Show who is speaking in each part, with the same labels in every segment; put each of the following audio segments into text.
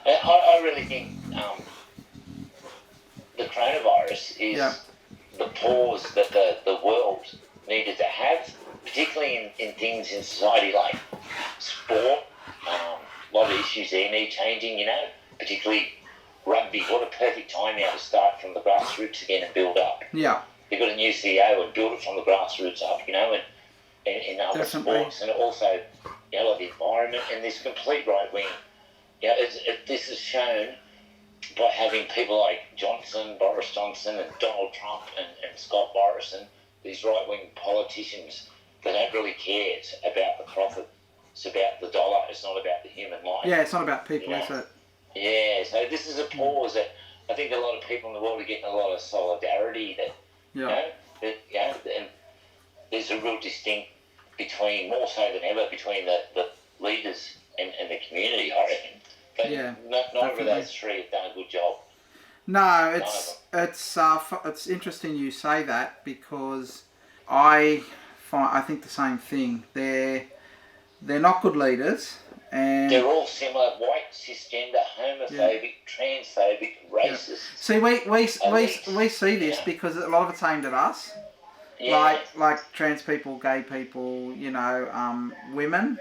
Speaker 1: I really think the coronavirus
Speaker 2: Yeah.
Speaker 1: is the pause that the world needed to have, particularly in things in society like sport. A lot of issues there need changing, particularly rugby. What a perfect time now to start from the grassroots again and build up.
Speaker 2: Yeah.
Speaker 1: They've got a new CEO and build it from the grassroots up, and in other
Speaker 2: Definitely.
Speaker 1: sports, and also, like the environment and this complete right wing. This is shown by having people like Boris Johnson and Donald Trump and Scott Morrison, these right wing politicians that don't really care about the profit. It's about the dollar. It's not about the human life.
Speaker 2: Yeah, it's not about people, is it?
Speaker 1: Yeah, so this is a pause that I think a lot of people in the world are getting a lot of solidarity that, and there's a real distinct between, more so than ever, between the leaders and the community, I reckon. But neither of those three have done a good job.
Speaker 2: No, it's interesting you say that, because I think the same thing. They're not good leaders, and
Speaker 1: they're all similar: white, cisgender, homophobic, transphobic, racist.
Speaker 2: See, we see this because a lot of it's aimed at us.
Speaker 1: Yeah.
Speaker 2: Like trans people, gay people, women,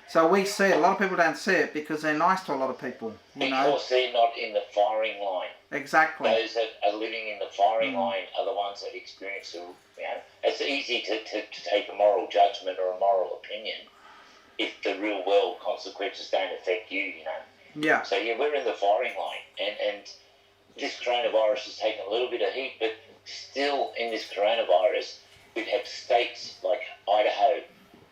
Speaker 2: So we see it. A lot of people don't see it because they're nice to a lot of people,
Speaker 1: Because they're not in the firing line.
Speaker 2: Exactly.
Speaker 1: Those that are living in the firing line are the ones that experience it. It's easy to take a moral judgment or a moral opinion if the real world consequences don't affect you,
Speaker 2: Yeah.
Speaker 1: So, we're in the firing line. And this coronavirus has taken a little bit of heat, but still in this coronavirus, we've had states like Idaho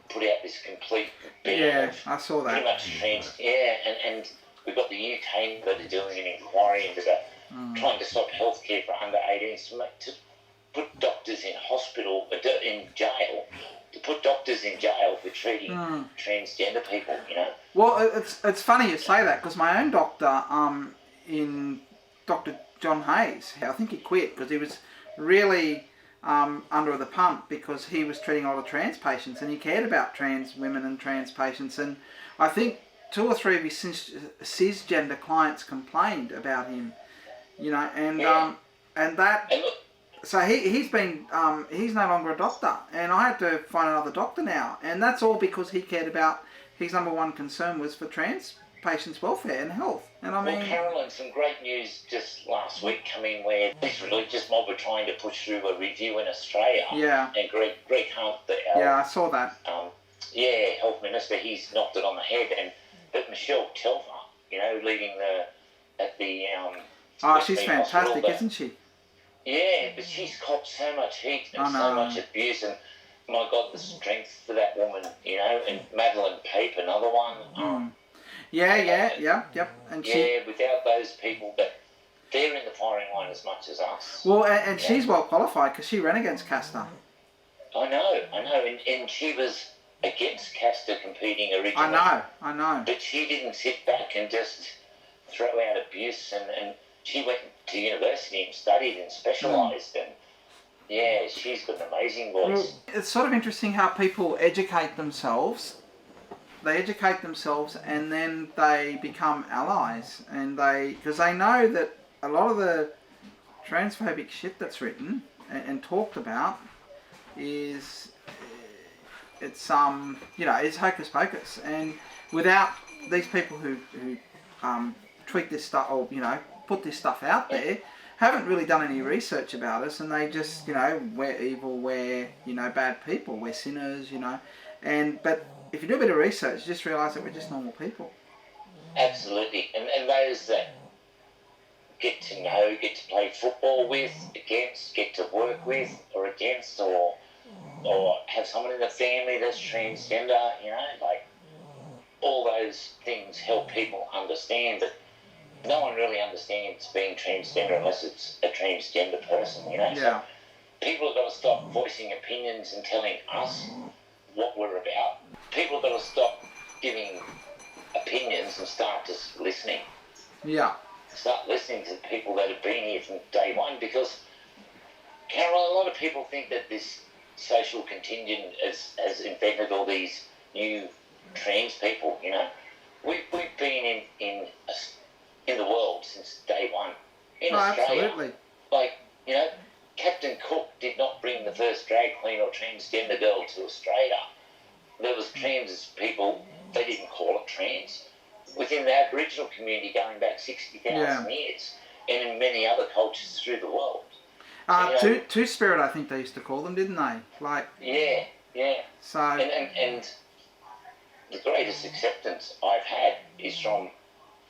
Speaker 1: put out this complete ban.
Speaker 2: Yeah, I saw that.
Speaker 1: Pretty much and we've got the UK that are doing an inquiry into that, trying to stop healthcare for under 18s to put doctors in hospital, in jail, to put doctors in jail for treating transgender people,
Speaker 2: Well, it's funny you say that, because my own doctor, in Dr. John Hayes, I think he quit because he was really under the pump, because he was treating a lot of trans patients and he cared about trans women and trans patients, and I think 2 or 3 of his cisgender clients complained about him, and that. So he's no longer a doctor, and I had to find another doctor now, and that's all because he cared about, his number one concern was for trans patients' welfare and health. And I mean,
Speaker 1: Carolyn, some great news just last week coming where this religious mob were trying to push through a review in Australia.
Speaker 2: Yeah.
Speaker 1: And Greg Hunt,
Speaker 2: I saw that.
Speaker 1: Health Minister, he's knocked it on the head, but Michelle Telfer, leading
Speaker 2: she's fantastic, isn't she?
Speaker 1: Yeah, but she's copped so much heat and so much abuse, and my God, the strength for that woman, and Madeline Pape, another one.
Speaker 2: Yep. And
Speaker 1: without those people, but they're in the firing line as much as us.
Speaker 2: Well, and she's well qualified because she ran against Castor.
Speaker 1: I know, and she was against Castor competing originally.
Speaker 2: I know.
Speaker 1: But she didn't sit back and just throw out abuse, and she went to university and studied and specialised, and she's got an amazing voice.
Speaker 2: Well, it's sort of interesting how people educate themselves. They educate themselves and then they become allies, and because they know that a lot of the transphobic shit that's written and talked about is it's hocus pocus, and without these people who tweet this stuff, or put this stuff out there, haven't really done any research about us, and they just we're evil, we're bad people, we're sinners, but if you do a bit of research, you just realise that we're just normal people.
Speaker 1: Absolutely, and those that get to know, get to play football with, against, get to work with, or against, or have someone in the family that's transgender, like all those things help people understand that no one really understands being transgender unless it's a transgender person, So people have got to stop voicing opinions and telling us what we're about. People have got to stop giving opinions and start just listening.
Speaker 2: Yeah.
Speaker 1: Start listening to people that have been here from day one, because, Carol, a lot of people think that this social contingent has invented all these new trans people, we've been in the world since day one. In Australia,
Speaker 2: absolutely.
Speaker 1: like, Captain Cook did not bring the first drag queen or transgender girl to Australia. There was trans people, they didn't call it trans, within the Aboriginal community going back 60,000 years, and in many other cultures through the world.
Speaker 2: Two-spirit, I think they used to call them, didn't they? Like.
Speaker 1: Yeah.
Speaker 2: So.
Speaker 1: And the greatest acceptance I've had is from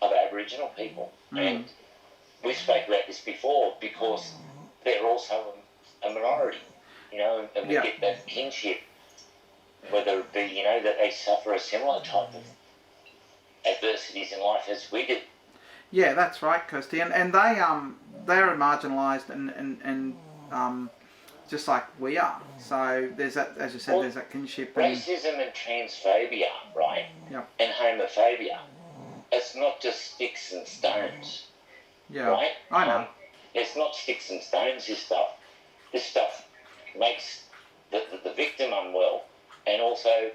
Speaker 1: other Aboriginal people, and we spoke about this before because they're also a minority, and we get that kinship, whether it be, that they suffer a similar type of adversities in life as we do.
Speaker 2: Yeah, that's right, Kirsti, and they're marginalised and just like we are. So there's that, as you said, there's that kinship.
Speaker 1: Racism and transphobia, right?
Speaker 2: Yep.
Speaker 1: And homophobia. It's not just sticks and stones.
Speaker 2: Yeah.
Speaker 1: Right?
Speaker 2: I know.
Speaker 1: It's not sticks and stones, this stuff. This stuff makes the victim unwell, and also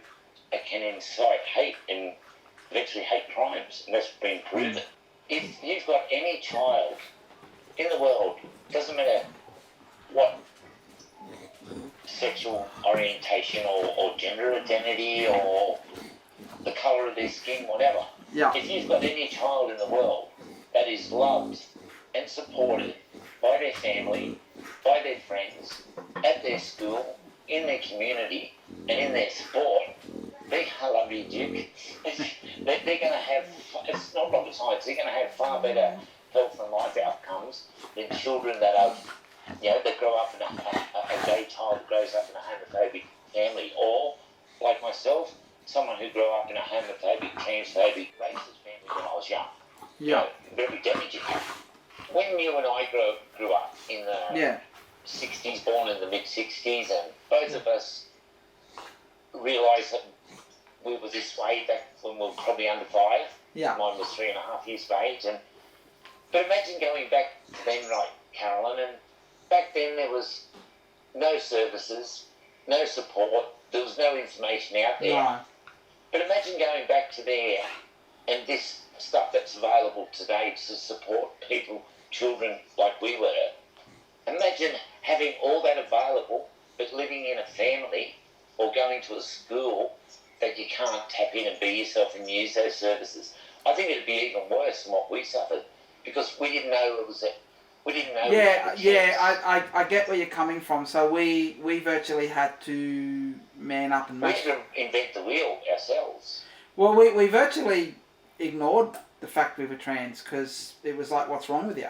Speaker 1: it can incite hate and eventually hate crimes, and that's been proven. If you've got any child in the world, doesn't matter what sexual orientation or gender identity or the colour of their skin, whatever.
Speaker 2: Yeah.
Speaker 1: If you've got any child in the world that is loved and supported by their family, by their friends, at their school, in their community, and in their sport, I love you, Duke. They're going to have, it's not rocket science, they're going to have far better health and life outcomes than children that are, that grow up in a gay child that grows up in a homophobic family, or, like myself, someone who grew up in a homophobic, transphobic, racist family when I was young.
Speaker 2: Yeah.
Speaker 1: Very damaging. When you and I grew up in the 60s, born in the mid-60s, and both of us realised that we were this way back when we were probably under 5.
Speaker 2: Yeah.
Speaker 1: Mine was 3.5 years of age. But imagine going back to then, right, Carolyn, and back then there was no services, no support, there was no information out there.
Speaker 2: No.
Speaker 1: But imagine going back to there and this stuff that's available today to support people, children like we were. Imagine having all that available, but living in a family or going to a school that you can't tap in and be yourself and use those services. I think it'd be even worse than what we suffered because we didn't know it was we didn't know.
Speaker 2: I get where you're coming from. So we virtually had to man up and
Speaker 1: we had to invent the wheel ourselves.
Speaker 2: Well, we virtually ignored the fact we were trans because it was like, what's wrong with you?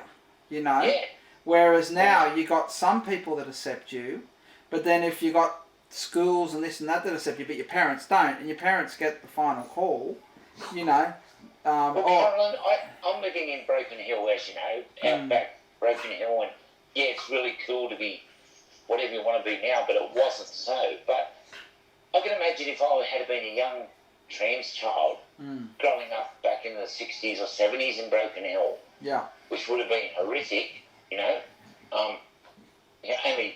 Speaker 1: Yeah.
Speaker 2: Whereas now you got some people that accept you, but then if you got schools and this and that accept you, but your parents don't, and your parents get the final call,
Speaker 1: Well, Carolyn, I'm living in Broken Hill, as you know, out back Broken Hill, and it's really cool to be whatever you want to be now, but it wasn't so. But I can imagine if I had been a young trans child growing up back in the 60s or 70s in Broken Hill, which would have been horrific, only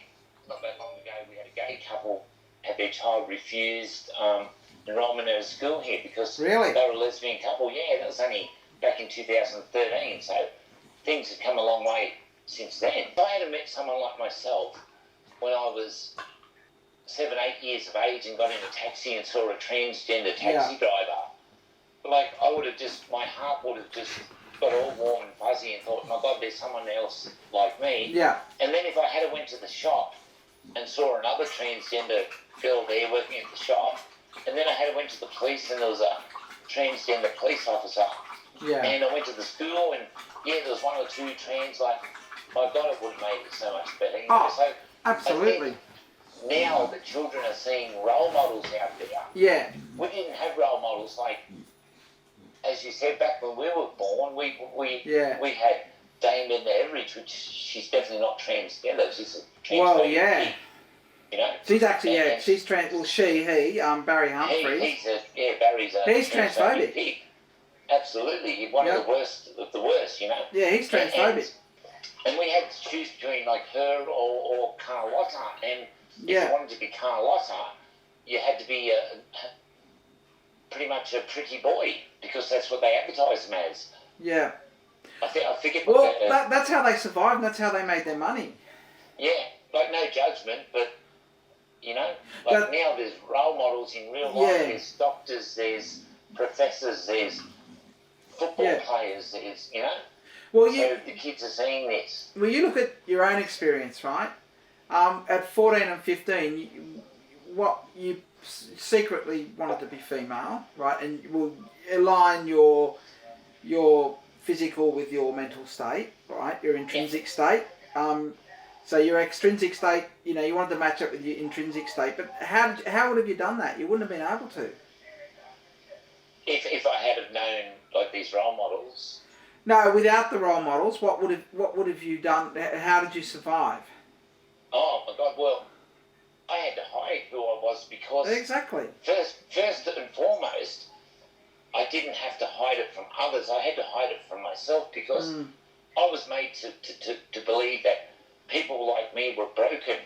Speaker 1: not that long ago we had a gay couple had their child refused enrolment at a school here because they were a lesbian couple. Yeah, that was only back in 2013, so things have come a long way since then. If I had met someone like myself when I was 7, 8 years of age and got in a taxi and saw a transgender taxi driver, I would have my heart would have just got all warm and fuzzy and thought, my God, there's someone else like me.
Speaker 2: Yeah.
Speaker 1: And then if I had went to the shop and saw another transgender girl there working at the shop, and then I had went to the police and there was a transgender police officer.
Speaker 2: Yeah.
Speaker 1: And I went to the school and there was 1 or 2 trans, my God, it would have made it so much better.
Speaker 2: So absolutely.
Speaker 1: Now the children are seeing role models out there.
Speaker 2: Yeah.
Speaker 1: We didn't have role models as you said, back when we were born, we had Dame Edna Everidge, which she's definitely not transgender. She's a trans.
Speaker 2: Well, yeah. She's actually, she's trans. Well, he, Barry Humphries.
Speaker 1: Barry's a
Speaker 2: he's transphobic.
Speaker 1: Pig. Absolutely, one of the worst of the worst,
Speaker 2: Yeah, he's transphobic.
Speaker 1: And we had to choose between her or Carlotta, and if you wanted to be Carlotta, you had to be pretty much a pretty boy because that's what they advertise him as.
Speaker 2: Yeah.
Speaker 1: I forget what
Speaker 2: Well, that's how they survived and that's how they made their money.
Speaker 1: Yeah, like no judgment, but, you know, like now there's role models in real life. There's doctors, there's professors, there's football players, there's, you know. Well, so the kids are seeing this.
Speaker 2: Well, you look at your own experience, right? At 14 and 15, you secretly wanted to be female, right? And you will align your physical with your mental state, right? Your intrinsic state. So your extrinsic state, you know, you wanted to match up with your intrinsic state. But how would have you done that? You wouldn't have been able to.
Speaker 1: If I had have known like these role models.
Speaker 2: No, without the role models, what would have you done? How did you survive?
Speaker 1: Oh my God! Well, I had to hide who I was because
Speaker 2: exactly.
Speaker 1: First and foremost, I didn't have to hide it from others. I had to hide it from myself because I was made to believe that people like me were broken.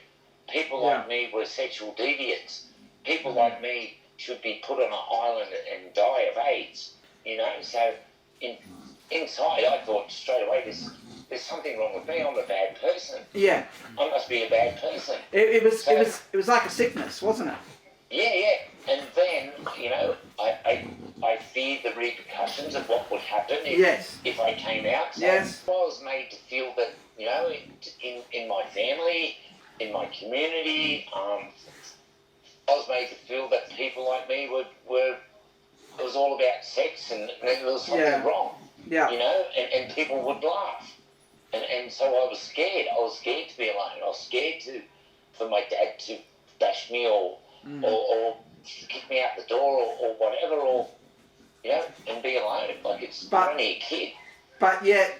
Speaker 1: People like me were sexual deviants. People like me should be put on an island and die of AIDS. You know, so inside I thought straight away there's something wrong with me. I'm a bad person.
Speaker 2: Yeah.
Speaker 1: I must be a bad person.
Speaker 2: It was like a sickness, wasn't it?
Speaker 1: Yeah. And then, you know, I feared the repercussions of what would happen if I came out. So I was made to feel that, you know, in my family, in my community, I was made to feel that people like me were it was all about sex and there was something wrong. Yeah. You know, and people would laugh. And so I was scared. I was scared to be alone. I was scared for my dad to bash me or kick me out the door or whatever, or, you know, and be alone. Like it's only a kid.
Speaker 2: But yet,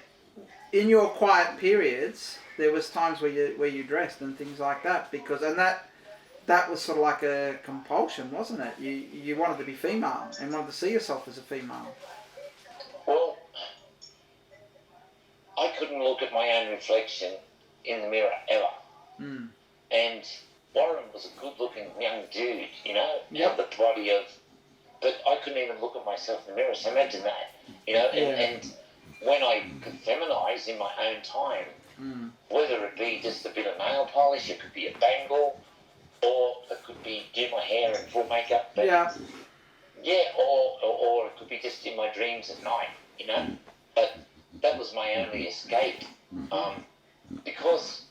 Speaker 2: in your quiet periods, there was times where you dressed and things like that that was sort of like a compulsion, wasn't it? You wanted to be female and wanted to see yourself as a female.
Speaker 1: Well, I couldn't look at my own reflection in the mirror ever. And Warren was a good-looking young dude, you know, had the body of... But I couldn't even look at myself in the mirror, so imagine that, you know. And when I could feminise in my own time, whether it be just a bit of nail polish, it could be a bangle, or it could be do my hair in full makeup. But or it could be just in my dreams at night, you know. But that was my only escape, because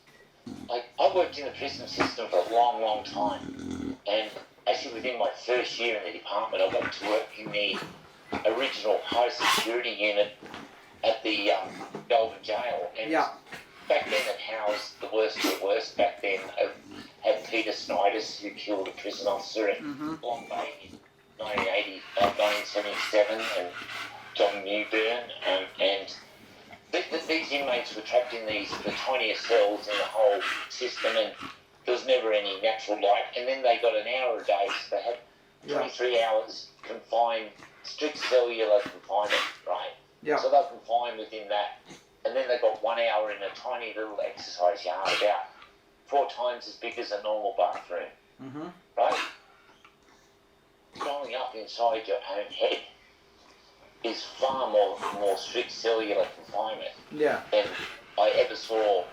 Speaker 1: I worked in the prison system for a long, long time, and actually within my first year in the department, I got to work in the original high security unit at the Golden Jail, and back then it housed the worst of the worst. Back then it had Peter Snyders, who killed a prison officer at Long Bay in 1977, and John Newburn, and these inmates were trapped in the tiniest cells in the whole system, and there was never any natural light. And then they got an hour a day, so they had 23 hours confined, strict cellular confinement, right? Yeah. So they were confined within that. And then they got 1 hour in a tiny little exercise yard, about 4 times as big as a normal bathroom, right? Growing up inside your own head is far more strict cellular confinement than I ever saw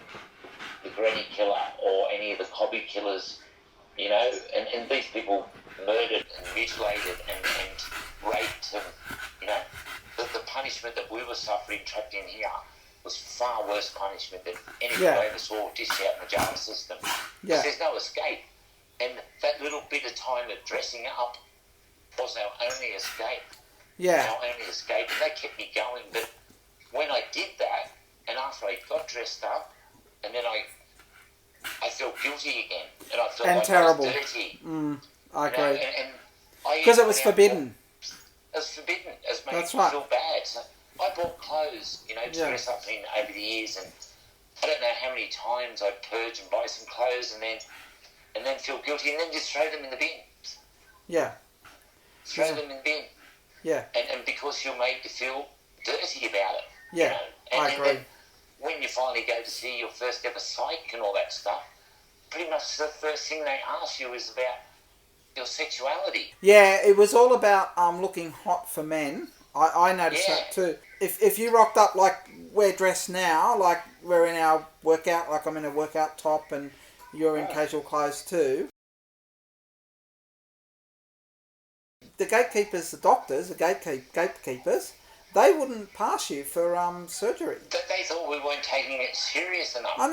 Speaker 1: the Granny Killer or any of the Cobby killers, you know, and these people murdered and mutilated and raped, and, you know, the punishment that we were suffering trapped in here was far worse punishment than anything I ever saw dished out in the jail system. Yeah. There's no escape. And that little bit of time of dressing up was our only escape. Yeah. Our only escape. And that kept me going. But when I did that, and after I got dressed up, and then I felt guilty again. And I felt like
Speaker 2: terrible.
Speaker 1: I was dirty.
Speaker 2: I agree.
Speaker 1: Because
Speaker 2: it was forbidden.
Speaker 1: It was forbidden. It was made me feel bad. So I bought clothes, you know, to dress up in over the years, and I don't know how many times I'd purge and buy some clothes and then feel guilty and then just throw them in the bin. Yeah. Throw them in the bin. Yeah. And because you're made to feel dirty about it. Yeah, you know? I agree. And then when you finally go to see your first ever psych and all that stuff, pretty much the first thing they ask you is about your sexuality.
Speaker 2: Yeah, it was all about looking hot for men. I noticed
Speaker 1: Yeah.
Speaker 2: that too. If you rocked up like we're dressed now, like we're in our workout, like I'm in a workout top and you're in casual clothes too. The gatekeepers, the doctors, the gatekeepers, they wouldn't pass you for surgery.
Speaker 1: They thought we weren't taking it serious enough.
Speaker 2: I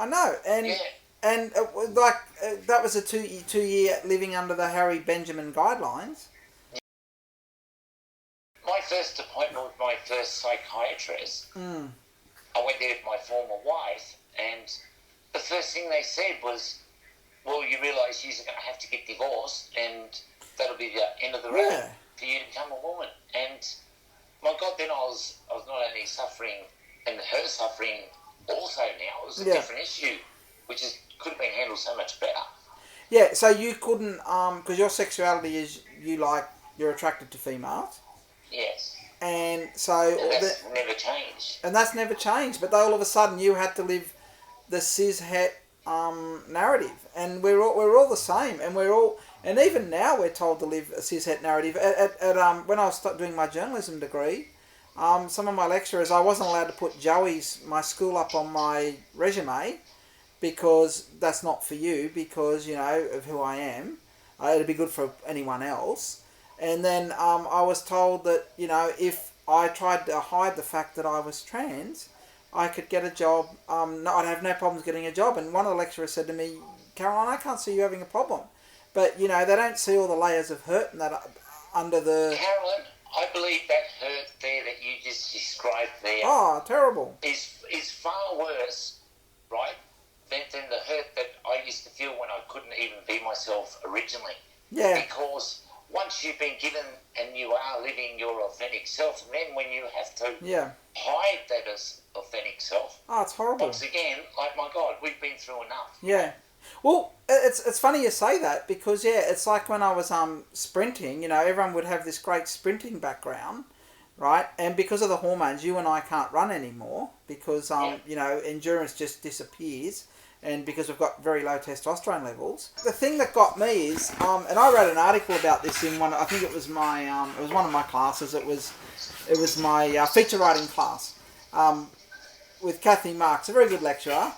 Speaker 2: know, and
Speaker 1: Yeah.
Speaker 2: and that was a two year living under the Harry Benjamin guidelines.
Speaker 1: My first appointment with my first psychiatrist, I went there with my former wife, and the first thing they said was, well, you realise you're going to have to get divorced, and that'll be the end of the road for you to become a woman. And my God, then I was not only suffering, and her suffering also now. It was a different issue, which could have been handled so much better.
Speaker 2: Yeah, so you couldn't, because your sexuality is you're attracted to females.
Speaker 1: Yes.
Speaker 2: And so...
Speaker 1: And that's never changed.
Speaker 2: And that's never changed, but all of a sudden you had to live the cis-het narrative. And we're all the same, and even now we're told to live a cis-het narrative. When I was doing my journalism degree, some of my lecturers, I wasn't allowed to put my school up on my resume, because that's not for you, because, of who I am. It'd be good for anyone else. And then I was told that, if I tried to hide the fact that I was trans, I could get a job. I'd have no problems getting a job. And one of the lecturers said to me, Caroline, I can't see you having a problem. But, they don't see all the layers of hurt and that under the...
Speaker 1: Caroline, I believe that hurt there that you just described there...
Speaker 2: Oh, terrible.
Speaker 1: ...is far worse, right, than the hurt that I used to feel when I couldn't even be myself originally.
Speaker 2: Yeah.
Speaker 1: Because... once you've been given and you are living your authentic self, and then when you have to hide that as authentic self,
Speaker 2: it's horrible.
Speaker 1: Once again, like, my God, we've been through enough.
Speaker 2: Yeah. Well, it's funny you say that, because, it's like when I was sprinting, everyone would have this great sprinting background, right? And because of the hormones, you and I can't run anymore, because, endurance just disappears. And because we've got very low testosterone levels. The thing that got me is, and I wrote an article about this in one. I think it was it was one of my classes. It was my feature writing class with Kathy Marks, a very good lecturer.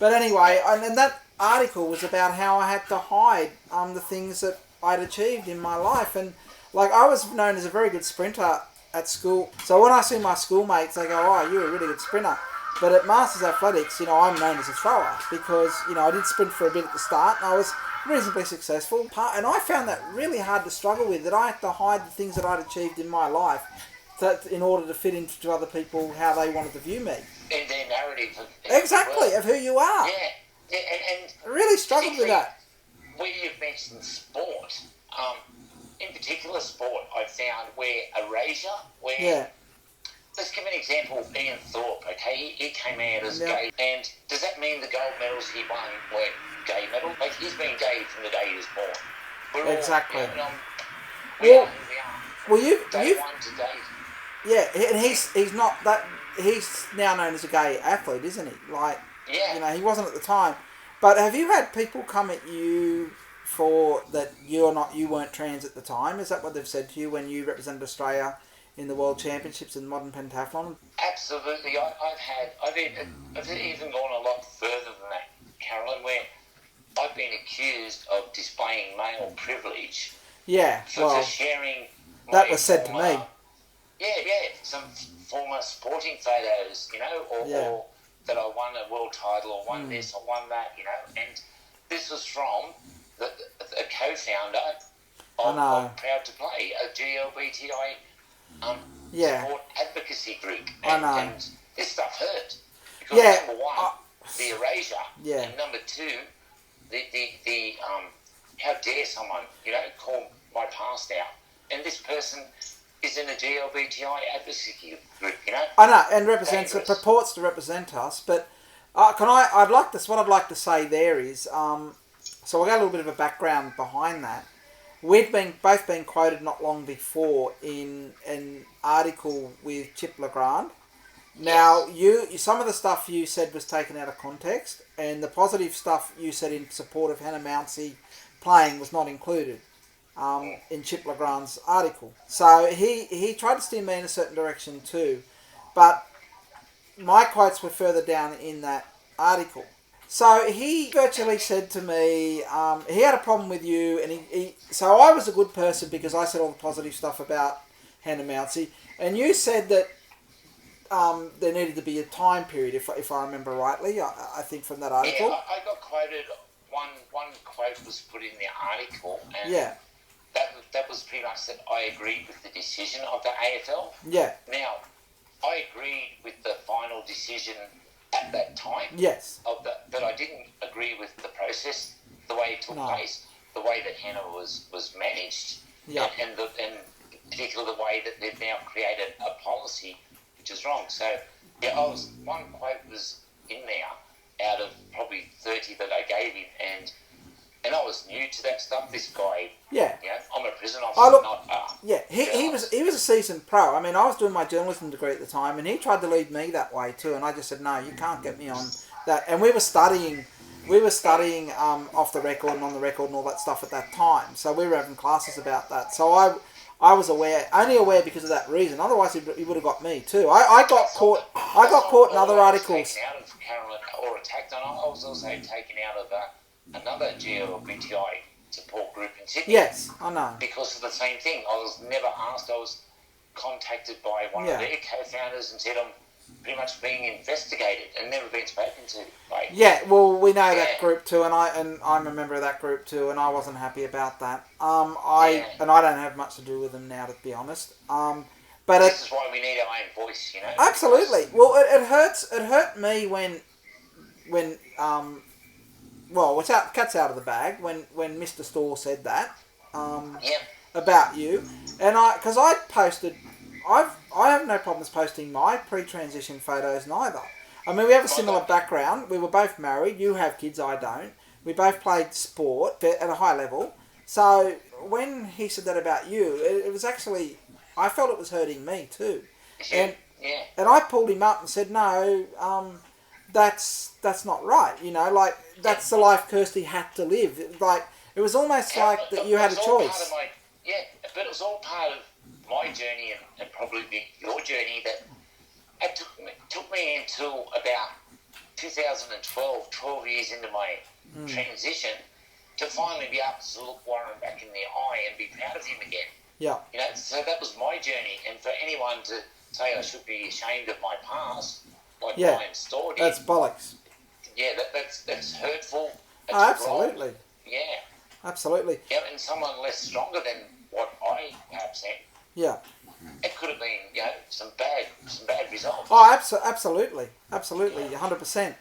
Speaker 2: But anyway, and that article was about how I had to hide the things that I'd achieved in my life, and like I was known as a very good sprinter at school. So when I see my schoolmates, they go, "Oh, you're a really good sprinter." But at Masters Athletics, I'm known as a thrower because, I did sprint for a bit at the start and I was reasonably successful. And I found that really hard to struggle with, that I had to hide the things that I'd achieved in my life in order to fit into other people how they wanted to view me.
Speaker 1: And their narrative.
Speaker 2: Exactly, of who you are.
Speaker 1: Yeah, and
Speaker 2: I really struggled with that.
Speaker 1: Where you've mentioned sport, in particular sport, I found where erasure, where...
Speaker 2: Yeah.
Speaker 1: Let's give an example. Ian Thorpe, okay? He came out as gay. And does that mean the gold medals he won were gay medals? Like, he's been gay from the day he was born. We're
Speaker 2: exactly.
Speaker 1: All, we are who we are.
Speaker 2: Well, you've
Speaker 1: one to day.
Speaker 2: Yeah, and he's not that. He's now known as a gay athlete, isn't he? Like, he wasn't at the time. But have you had people come at you for that you weren't trans at the time? Is that what they've said to you when you represented Australia in the World Championships in modern pentathlon?
Speaker 1: Absolutely. I've even gone a lot further than that, Carolyn, where I've been accused of displaying male privilege.
Speaker 2: Yeah,
Speaker 1: for sharing.
Speaker 2: That was said to me.
Speaker 1: Some former sporting photos, or that I won a world title, or won this, or won that, and this was from a co-founder of Proud to Play, a GLBTI support advocacy group. And this stuff hurt. Because number one, the erasure, and number two, the how dare someone, call my past out. And this person is in a GLBTI advocacy group,
Speaker 2: I know, and purports to represent us, but what I'd like to say there is, so I'll get a little bit of a background behind that. We've both been quoted not long before in an article with Chip Legrand. Now, some of the stuff you said was taken out of context, and the positive stuff you said in support of Hannah Mounsey playing was not included. in Chip Legrand's article. So he tried to steer me in a certain direction too, but my quotes were further down in that article. So he virtually said to me, he had a problem with you, and so I was a good person because I said all the positive stuff about Hannah Mounsey, and you said that there needed to be a time period, if I remember rightly, I think from that article.
Speaker 1: Yeah, I got quoted, one quote was put in the article, and
Speaker 2: yeah.
Speaker 1: that was pretty much that I agreed with the decision of the AFL.
Speaker 2: Yeah.
Speaker 1: Now, I agreed with the final decision at that time.
Speaker 2: Yes.
Speaker 1: But I didn't agree with the process, the way it took place, the way that Hannah was managed,
Speaker 2: yeah.
Speaker 1: and particularly the way that they've now created a policy which is wrong. So, yeah, one quote was in there out of probably 30 that I gave him, and I was new to that stuff. This guy,
Speaker 2: yeah,
Speaker 1: I'm a prison officer,
Speaker 2: he was a seasoned pro. I mean, I was doing my journalism degree at the time, and he tried to lead me that way too, and I just said, no, you can't get me on that. And we were studying off the record and on the record and all that stuff at that time, so we were having classes about that. So I was only aware because of that reason. Otherwise, he would have got me too. I got caught in other articles.
Speaker 1: Taken out of Carolyn or attacked on. I was also taken out of another GLBTI support group in Sydney.
Speaker 2: Yes, I know.
Speaker 1: Because of the same thing. I was never asked. I was contacted by one of their co-founders and said I'm pretty much being investigated and never been spoken to.
Speaker 2: Well, we know that group too, and I'm a member of that group too, and I wasn't happy about that. And I don't have much to do with them now, to be honest. But
Speaker 1: this is why we need our own voice,
Speaker 2: Absolutely. Well, it hurts. It hurt me when cat's out of the bag when Mr. Storr said that about you, and because I posted, I have no problems posting my pre-transition photos neither. I mean, we have a similar background. We were both married. You have kids, I don't. We both played sport at a high level. So when he said that about you, it was actually, I felt it was hurting me too. And I pulled him up and said, no, that's not right. That's the life Kirsti had to live. It was almost like that you had a choice.
Speaker 1: But it was all part of my journey and probably your journey that it took me until about 2012, 12 years into my transition, to finally be able to look Warren back in the eye and be proud of him again.
Speaker 2: Yeah.
Speaker 1: So that was my journey, and for anyone to say I should be ashamed of my past, like Brian Storr did.
Speaker 2: That's bollocks.
Speaker 1: Yeah, that's hurtful. That's
Speaker 2: absolutely.
Speaker 1: Wrong. Yeah.
Speaker 2: Absolutely.
Speaker 1: Yeah, and someone less stronger than what I perhaps am.
Speaker 2: Yeah.
Speaker 1: It could have been, some bad results.
Speaker 2: Oh, absolutely, 100%.